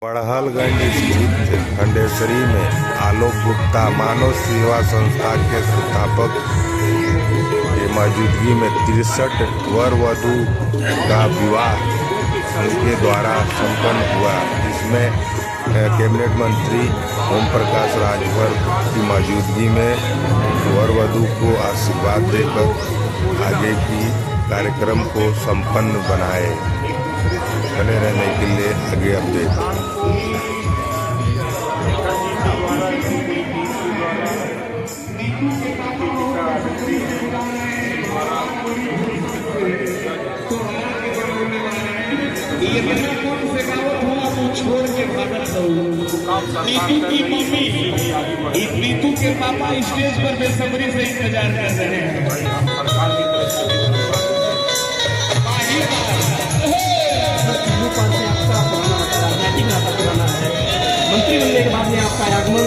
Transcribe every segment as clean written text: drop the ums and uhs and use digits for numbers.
बड़हलगंज स्थित खंडेश्वरी में आलोक गुप्ता मानव सेवा संस्था के संस्थापक की मौजूदगी में 63 वर वधू का विवाह उनके द्वारा संपन्न हुआ। इसमें कैबिनेट मंत्री ओम प्रकाश राजभर की मौजूदगी में वर वधू को आशीर्वाद देकर आगे की कार्यक्रम को संपन्न बनाए। बने रहने के लिए आगे अपडेट। छोड़ के भागत नीतू की मम्मी नीतू के पापा स्टेज पर बेसब्री से इंतजार कर रहे हैं। मंत्री बनने के बाद में आपका आगमन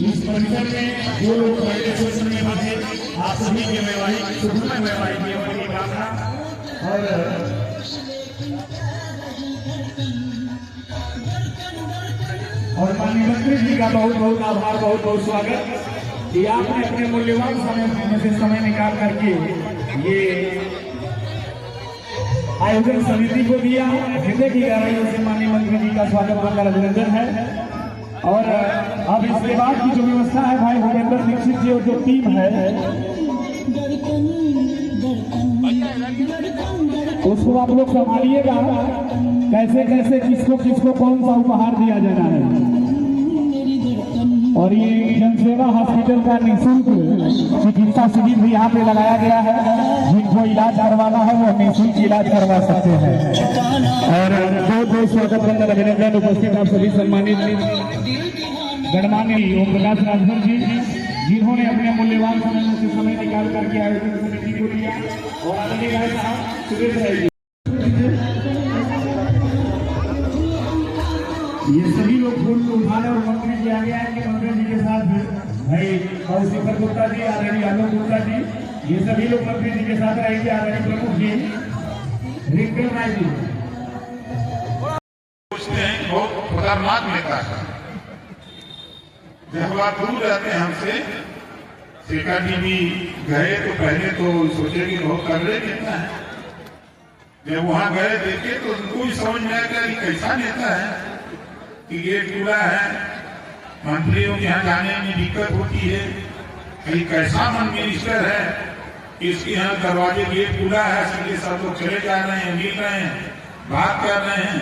इस परिसर में जो लोग पहले सेशन में बने आप सभी के वैवाहिक सुखमय वैवाहिक जीवन की कामना और माननीय मंत्री जी का बहुत बहुत आभार, बहुत बहुत स्वागत कि आपने अपने मूल्यवान समय में से समय निकाल करके ये आयोजन समिति को दिया। हृदय की गहराइयों से माननीय मंत्री जी का स्वागत करकर अभिनंदन है। और अब इसके बाद की जो व्यवस्था है भाई भूपेंद्र दीक्षित जी और जो टीम है उसको आप लोग संभालिएगा, कैसे कैसे किसको कौन सा उपहार दिया जाना है। और ये जनसेवा हॉस्पिटल का निःशुल्क चिकित्सा शिविर भी यहाँ पे लगाया गया है। जिनको इलाज करवाना है वो निःशुल्क इलाज करवा सकते हैं। और बहुत बहुत स्वागत बंदन अभिनंदन उपस्थित आप सभी सम्मानित गणमान्य ओम प्रकाश राजभर जी जिन्होंने अपने मूल्यवान समय से समय निकाल करके आयोजन समिति को लिया। और आदरणीय राय साहब सुरेश राय जी, ये सभी लोग फूल को उठाने और मंत्री जी आगे आएंगे। मंत्री जी के साथ भाई कौशिकर गुप्ता जी, आदरणीय आलोक गुप्ता जी, ये सभी लोग मंत्री जी के साथ रहेंगे। आदरणीय प्रमुख जी रिंकल राय जी पूछते हैं बहुत खतरनाक नेता है। जब आप दूर रहते हैं हमसे, सेका टीवी गए तो पहले तो सोचे कि बहुत तगड़े नेता है। जब वहां गए देखे तो उनको भी समझ में आया कि कैसा नेता है कि गेट खुला है, मंत्रियों के यहाँ जाने में दिक्कत होती है, कि कैसा मिनिस्टर है कि इसके यहाँ दरवाजे गेट खुला है, सबके सब लोग चले जा रहे हैं, मिल रहे हैं, बात कर रहे हैं।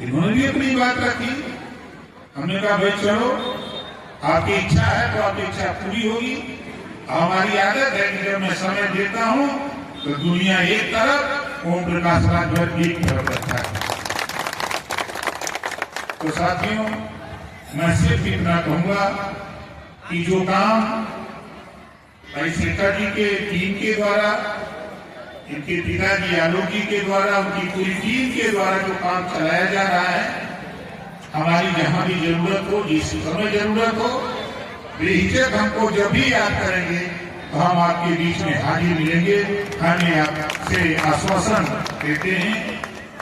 इन्होंने भी अपनी बात रखी। हमने कहा भाई चलो, आपकी इच्छा है तो आपकी इच्छा पूरी होगी। हमारी आदत है कि जब मैं समय देता हूँ तो दुनिया एक तरफ, ओम प्रकाश राजभर एक तरफ रहता है। तो साथियों, मैं सिर्फ इतना कहूंगा कि जो काम भाई सेठा जी के टीम के द्वारा, इनके पिताजी आलोक जी के द्वारा, उनकी पूरी टीम के द्वारा जो काम चलाया जा रहा है, हमारी जहां भी जरूरत हो, जिस समय जरूरत हो, बेहिचक हमको जब भी याद करेंगे तो हम आपके बीच में हाजिर मिलेंगे। हमें आपसे आश्वासन देते हैं,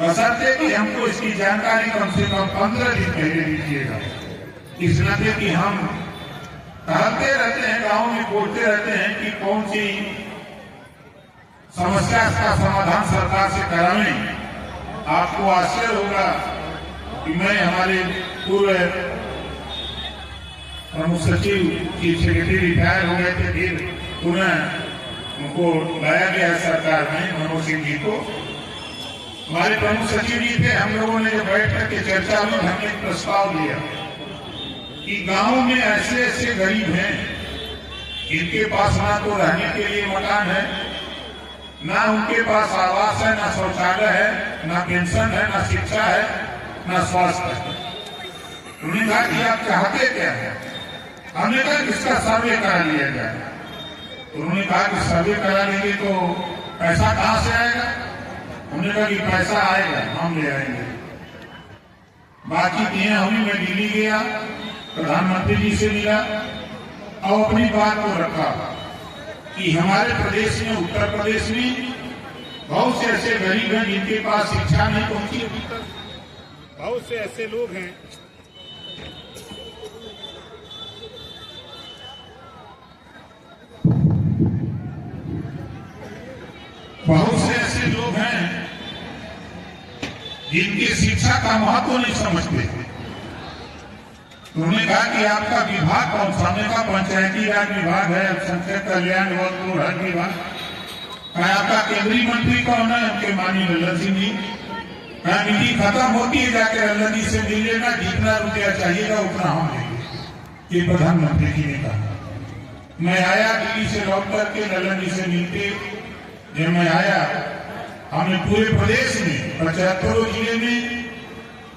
बशर्ते कि हमको इसकी जानकारी कम से कम 15 दिन पहले दीजिएगा। इस नाते कि हम टहलते रहते हैं, गाँव में बोलते रहते हैं कि कौन सी समस्या का समाधान सरकार से करावें। आपको आश्चर्य होगा कि मैं हमारे पूर्व प्रमुख सचिव चीफ सेक्रेटरी रिटायर हो गए थे, फिर पुनः उनको लाया गया सरकार में, मनोज सिंह जी को। हमारे प्रमुख सचिव जी थे, हम लोगों ने बैठ करके चर्चा में हमने एक प्रस्ताव दिया कि गांव में ऐसे ऐसे गरीब हैं इनके पास ना तो रहने के लिए मकान है, ना उनके पास आवास है, ना शौचालय है, ना पेंशन है, ना शिक्षा है, ना स्वास्थ्य है। उन्होंने कहा कि आप चाहते क्या है? हमने कहा इसका सर्वे करा लिया जाए। तो उन्होंने कहा कि सर्वे करा लेंगे तो पैसा कहां से आएगा? उन्होंने कहा कि पैसा आएगा, हम ले आएंगे। बाकी दिए हमें, मैं दिल्ली गया, प्रधानमंत्री जी से मिला और अपनी बात को रखा कि हमारे प्रदेश में, उत्तर प्रदेश में बहुत से ऐसे गरीब हैं जिनके पास शिक्षा नहीं पहुंची अभी तक। बहुत से ऐसे लोग हैं जिनकी शिक्षा का महत्व नहीं समझते। उन्होंने कहा कि आपका विभाग कौन सा? हमने कहा पंचायती राज विभाग है, अल्पसंख्यक कल्याण हज विभाग। कहा आपका केंद्रीय मंत्री कौन है? उनके माननीय लल्लन सिंह जी। कहा नीति खत्म होती है, जाकर लल्लन जी से मिल लेना, जितना रुपया चाहिएगा उतना हम देंगे। ये प्रधानमंत्री जी ने कहा। मैं आया दिल्ली से लौट करके लल्लन जी से मिलते, जब मैं आया हमने पूरे प्रदेश में 75 जिले में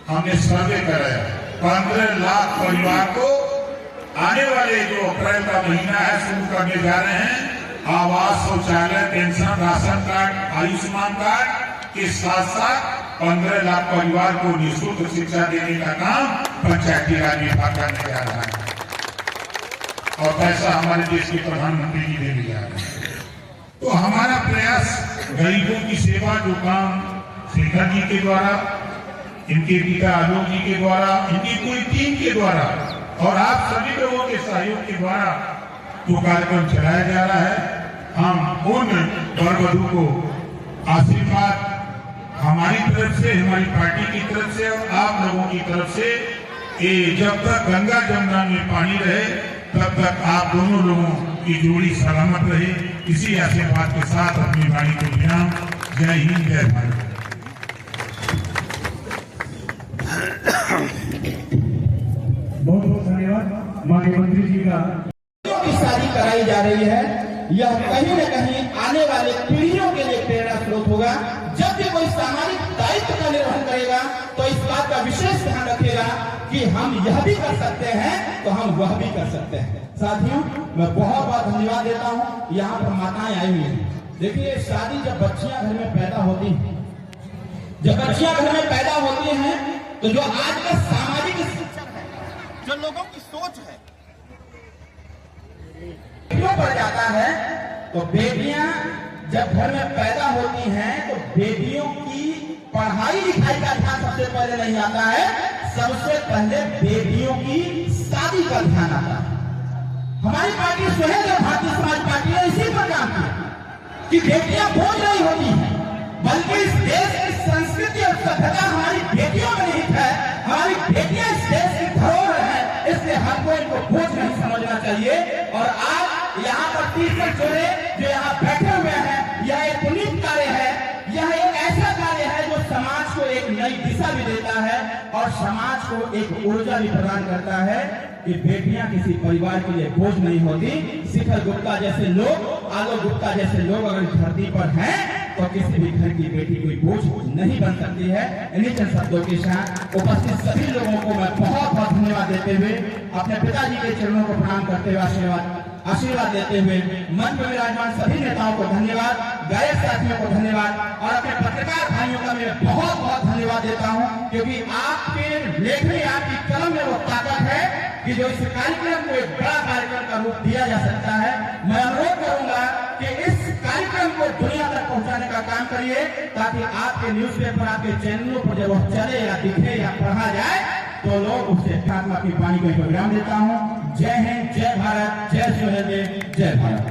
हमने सर्वे कराया। 15 लाख परिवार को आने वाले जो अप्रैल का महीना है शुरू करने जा रहे हैं, आवास, शौचालय, pension, ration card, Ayushman card के साथ साथ 15 लाख परिवार को निःशुल्क शिक्षा देने का काम पंचायती राज विभाग करने जा रहा है। और पैसा हमारे देश के प्रधानमंत्री जी देने जा रहे हैं। तो हमारा प्रयास गरीबों की सेवा, जो काम शेखर जी के द्वारा, इनके पिता आलोक जी के द्वारा, इनकी पूरी टीम के द्वारा और आप सभी लोगों के सहयोग के द्वारा वो कार्यक्रम चलाया जा रहा है। हम उन वर वधू को आशीर्वाद हमारी तरफ से, हमारी पार्टी की तरफ से और आप लोगों की तरफ से, कि जब तक गंगा जमुना में पानी रहे तब तक आप दोनों लोगों की जोड़ी सलामत रहे। इसी आशीर्वाद के साथ अपनी वाणी को विराम। जय हिंद, जय भारत। बहुत बहुत धन्यवाद माननीय मंत्री जी का। की शादी कराई जा रही है, यह कहीं न कहीं आने वाले पीढ़ियों के लिए प्रेरणा स्रोत होगा। जब भी कोई सामाजिक दायित्व का निर्वहन करेगा तो इस बात का विशेष ध्यान रखेगा कि हम यह भी कर सकते हैं तो हम वह भी कर सकते हैं। साथियों, मैं बहुत बहुत धन्यवाद देता हूँ। यहाँ पर माताएं आई हुई हैं। देखिए, शादी जब बच्चियां घर में पैदा होती हैं, तो जो आज का सामाजिक शिक्षण है, जो लोगों की सोच है, क्यों बढ़ जाता है? तो बेटियां जब घर में पैदा होती हैं तो बेटियों की पढ़ाई लिखाई का ध्यान सबसे पहले नहीं आता है, सबसे पहले बेटियों की शादी का ध्यान आता है। हमारी पार्टी स्वयं भारतीय समाज पार्टी ने इसी पर काम किया कि बेटियां बोझ नहीं होती हैं, बल्कि इस देश की संस्कृति और सभ्यता हमारी बेटियों में निहित है। हमारी बेटियां इस देश की धरोहर है, इसलिए हर कोई इनको बोझ नहीं समझना चाहिए। और आज यहाँ पर टीचर जो यहाँ बैठे हुए हैं, यह एक पुनीत कार्य है, यह एक ऐसा कार्य है जो समाज को एक नई दिशा भी देता है और समाज को एक ऊर्जा भी प्रदान करता है कि बेटियां किसी परिवार के लिए बोझ नहीं होती। शिखर गुप्ता जैसे लोग, आलोक गुप्ता जैसे लोग अगर धरती पर हैं तो किसी भी घर की बेटी कोई बोझ नहीं बन सकती है। इन्हीं चंद शब्दों के साथ उपस्थित सभी लोगों को मैं बहुत बहुत धन्यवाद देते हुए, अपने पिताजी के चरणों को प्रणाम करते हुए आशीर्वाद देते हुए, मंच पर विराजमान सभी नेताओं को धन्यवाद, गायक साथियों को धन्यवाद और अपने पत्रकार भाइयों का मैं बहुत बहुत धन्यवाद देता हूं, क्योंकि आपके लेखनी, आपकी कलम में वो ताकत है कि जो इस कार्यक्रम को एक बड़ा कार्यक्रम का रूप दिया जा सकता है। मैं अनुरोध करूंगा कि इस कार्यक्रम को दुनिया तक पहुंचाने का काम करिए, ताकि आपके न्यूज़पेपर, आपके चैनलों पर जब वह चले या दिखे या पढ़ा जाए तो लोग उससे ठाकुर की वाणी को विराम देता हूं। जय हिंद, जय भारत, जय सूर्यदेव, जय भारत।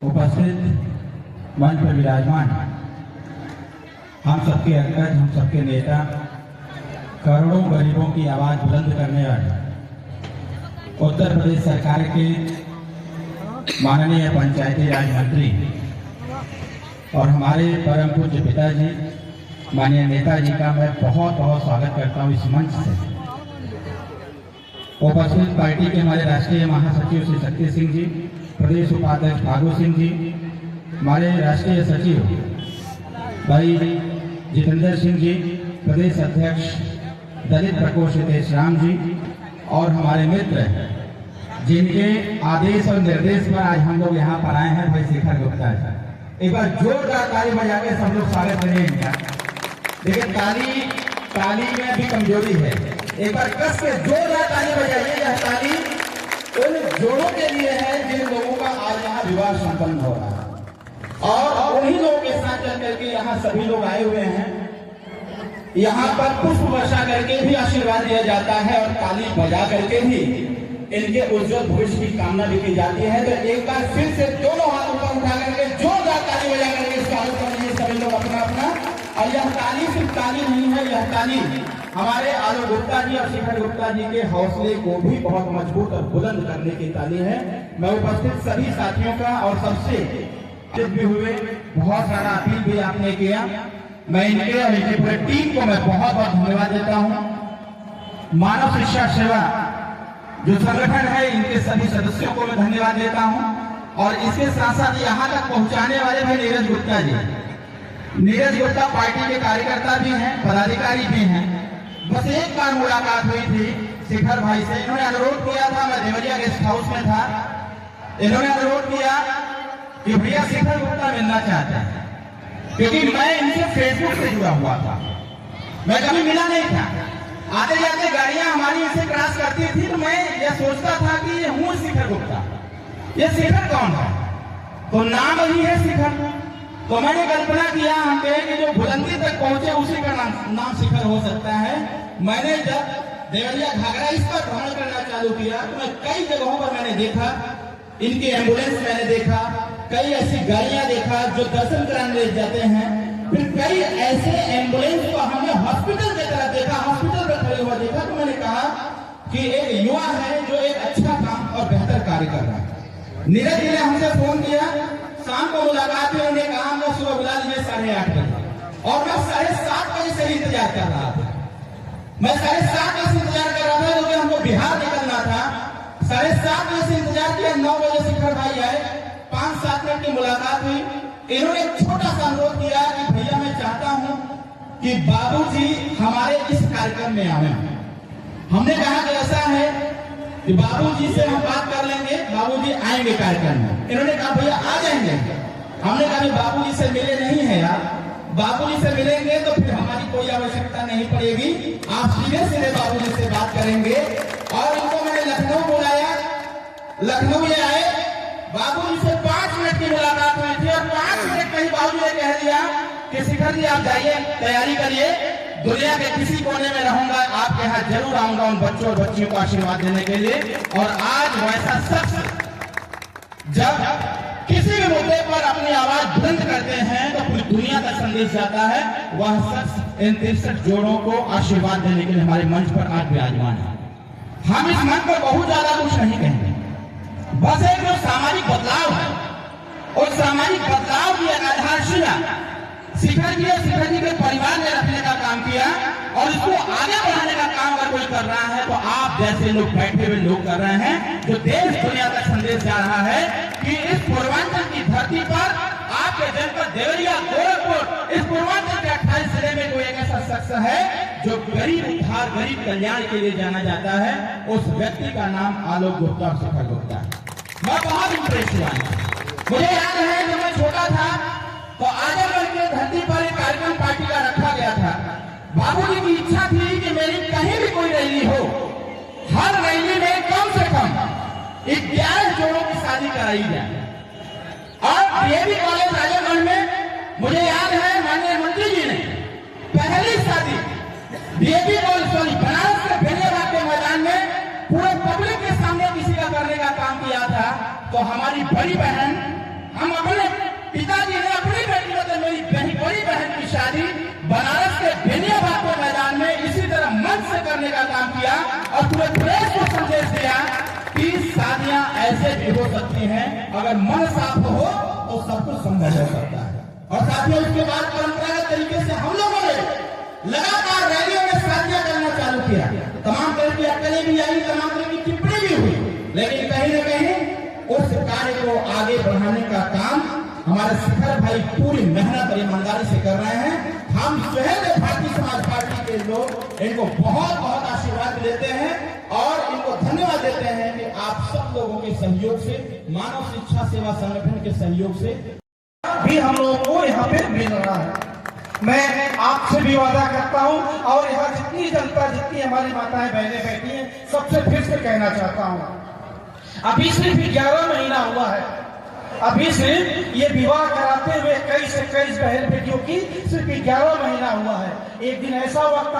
उपस्थित मंच पर विराजमान हम सबके अंकज, हम सबके नेता, करोड़ों गरीबों की आवाज बुलंद करने वाले उत्तर प्रदेश सरकार के माननीय पंचायती राज मंत्री और हमारे परम पूज्य पिताजी माननीय नेताजी का मैं बहुत बहुत स्वागत करता हूँ इस मंच से। उपस्थित पार्टी के हमारे राष्ट्रीय महासचिव श्री शक्ति सिंह जी, प्रदेश उपाध्यक्ष फागू सिंह जी, हमारे राष्ट्रीय सचिव भाई जितेंद्र सिंह जी, प्रदेश अध्यक्ष दलित प्रकोष्ठ हितेश राम जी और हमारे मित्र जिनके आदेश और निर्देश पर आज हम लोग यहाँ पर आए हैं भाई शेखर गुप्ता जी। एक बार जोरदार ताली बजा के सब लोग स्वागत करें इनका। देखिए ताली में भी कमजोरी है, एक बार कस के जोरदार ताली बजाइए। यह ताली उन जोड़ों के लिए है जिन लोगों का आज यहाँ विवाह संपन्न हो रहा है और उन्हीं लोगों के साथ चल करके यहाँ सभी लोग आए हुए हैं। यहाँ पर पुष्प वर्षा करके भी आशीर्वाद दिया जाता है और ताली बजा करके भी इनके उज्जवल भविष्य की कामना भी की जाती है। तो एक बार फिर से दोनों हाथ ऊपर उठा करके जोरदार ताली बजा करके स्वागत करेंगे सभी लोग अपना अपना। और यह ताली सिर्फ ताली नहीं है, यह ताली हमारे आलोक गुप्ता जी और शेखर गुप्ता जी के हौसले को भी बहुत मजबूत और बुलंद करने की ताली है। मैं उपस्थित सभी साथियों का और सबसे भी हुए बहुत सारा अपील भी आपने किया, मैं इनके और इनके पूरे टीम को मैं बहुत बहुत धन्यवाद देता हूं। मानव शिक्षा सेवा जो संगठन है इनके सभी सदस्यों को मैं धन्यवाद देता हूं और इसके साथ साथ यहाँ तक पहुंचाने वाले भी नीरज गुप्ता जी। नीरज गुप्ता पार्टी के कार्यकर्ता भी हैं, पदाधिकारी भी हैं। बस एक बार मुलाकात हुई थी शेखर भाई से, इन्होंने अनुरोध किया था, मैं देवरिया गेस्ट हाउस में था, इन्होंने अनुरोध किया कि भैया शेखर गुप्ता मिलना चाहते हैं, क्योंकि मैं इनसे फेसबुक से जुड़ा हुआ था, मैं कभी मिला नहीं था। आते जाते गाड़ियां हमारी इसे क्रॉस करती थी तो मैं यह सोचता था कि ये हूँ शेखर गुप्ता, ये शेखर कौन है, तो नाम ही है शेखर। तो मैंने कल्पना किया हम कि जो बुलंदी तक पहुंचे उसी का नाम शेखर हो सकता है। मैंने जब देवरिया घाघरा इस पर भ्रमण करना चालू किया तो मैं कई जगहों पर मैंने देखा इनके एम्बुलेंस, मैंने देखा कई ऐसी गाड़ियां देखा जो दर्शन कराने ले जाते हैं, फिर कई ऐसे एम्बुलेंस को हमने हॉस्पिटल की तरफ देखा, हॉस्पिटल में खड़े हुआ देखा। तो मैंने कहा कि एक युवा है जो एक अच्छा काम और बेहतर कार्य कर रहा है। नीरज जी ने हमसे फोन किया, शाम को मुलाकात में उन्हें कहा मैं सुबह बुला लीजिए 8:30 बजे और मैं 7:30 बजे से इंतजार कर रहा था। मैं 7:30 बजे से इंतजार कर रहा था क्योंकि हमको बिहार निकलना था। 7:30 बजे से इंतजार किया, 9 बजे शेखर भाई आए, 5-7 मिनट की मुलाकात हुई। इन्होंने एक छोटा सा अनुरोध किया कि भैया मैं चाहता हूं कि बाबूजी हमारे इस कार्यक्रम में आए। हमने कहा कि ऐसा है कि बाबूजी से हम बात कर लेंगे, बाबूजी आएंगे कार्यक्रम में। इन्होंने कहा भैया आ जाएंगे। हमने कहा बाबूजी से मिले नहीं है यार, बाबूजी से मिलेंगे तो फिर हमारी कोई आवश्यकता नहीं पड़ेगी, आप सीधे सीधे बाबूजी से बात करेंगे। और इनको मैंने लखनऊ बुलाया, लखनऊ में आए, बाबूजी से 5 मिनट की मुलाकात हुई थी और 5 मिनट में ही बाबूजी ने कह दिया कि शेखर जी आप जाइए, तैयारी करिए, दुनिया के किसी कोने में रहूंगा, आपके यहाँ जरूर आऊंगा उन बच्चों और बच्चियों को आशीर्वाद देने के लिए। और आज वैसा शख्स जब किसी भी मुद्दे पर अपनी आवाज बुलंद करते हैं तो पूरी दुनिया तक संदेश जाता है। वह शख्स इन 63 जोड़ों को आशीर्वाद देने के लिए हमारे मंच पर आज विराजमान है। हम इस मंच पर बहुत ज्यादा कुछ नहीं कहेंगे, बस एक जो सामाजिक बदलाव है और सामाजिक बदलाव की आधारशिला शेखर जी के परिवार ने रखने का काम किया और इसको आगे बढ़ाने का काम अगर कोई कर रहा है तो आप जैसे लोग बैठे हुए लोग कर रहे हैं, जो देश दुनिया तक संदेश जा रहा है कि इस पूर्वांचल की धरती पर आपके जनपद देवरिया गोरखपुर, इस पूर्वांचल के 28 जिले में कोई एक ऐसा शख्स है जो गरीब उद्धार, गरीब कल्याण के लिए जाना जाता है। उस व्यक्ति का नाम आलोक गुप्ता और शेखर गुप्ता है। मैं बहुत इंप्रेस हुआ। मुझे याद है जब मैं छोटा था तो आजमगढ़ की धरती पर एक कार्यक्रम पार्टी का रखा गया था। बाबूजी की इच्छा थी कि मेरी कहीं भी कोई रैली हो, हर रैली में कम से कम 11 जोड़ों की शादी कराई जाए। और डीएवी कॉलेज आजमगढ़ में मुझे याद है माननीय मंत्री जी ने पहली शादी डीएवी कॉलेज बनारस के भेड़ियाघाट के मैदान में पूरे पब्लिक के सामने किसी का करने का काम किया था। तो हमारी बड़ी बहन, हम अपने पिताजी ने उसमें प्रेस को संदेश दिया कि शादियां ऐसे भी हो सकती हैं, अगर मन साफ हो तो सब कुछ संभव हो सकता है। और साथियों, उसके बाद परंपरागत तरीके से हम लोगों ने लगातार रैलियों में शादियां करना चालू किया। तमाम तरह की अटकलें भी आई, तमाम तरह की टिप्पणी भी हुई, लेकिन कहीं न कहीं उस कार्य को आगे बढ़ाने का काम हमारे शिखर भाई पूरी मेहनत और ईमानदारी से कर रहे हैं। हम स्वयं भारतीय समाज पार्टी के लोग इनको बहुत बहुत आशीर्वाद देते हैं और इनको धन्यवाद देते हैं कि आप सब लोगों के सहयोग से, मानव शिक्षा सेवा संगठन के सहयोग से भी हम लोगों को यहाँ पे मिल रहा है। मैं आपसे भी वादा करता हूँ और यहाँ जितनी जनता, जितनी हमारी माताएं बहनें बैठी हैं, सबसे फिर से कहना चाहता हूँ, अभी सिर्फ 11 महीना हुआ है, अभी सिर्फ ये विवाह कराते हुए 21 बहन बेटियों की सिर्फ 11 महीना हुआ है। एक दिन ऐसा वक्त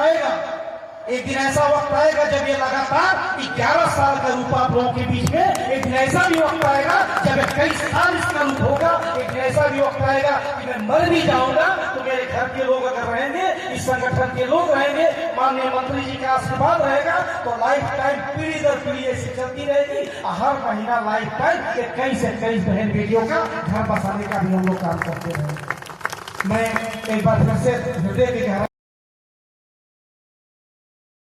आएगा जब ये लगातार 11 साल का रूप आप लोगों के बीच में, एक दिन ऐसा भी वक्त आएगा जब 21 साल इसका रूप होगा। एक दिन ऐसा भी वक्त आएगा कि मैं मर भी जाऊंगा तो मेरे घर के लोग अगर रहेंगे, इस संगठन के लोग रहेंगे, माननीय मंत्री जी का आशीर्वाद रहेगा, तो लाइफ टाइम पीढ़ी दर पीढ़ी ऐसी चलती रहेगी। हर महीना लाइफ टाइम 21 बहन बेटियों का घर बसाने का भी हम लोग काम करते रहेंगे। मैं एक बार फिर से हृदय के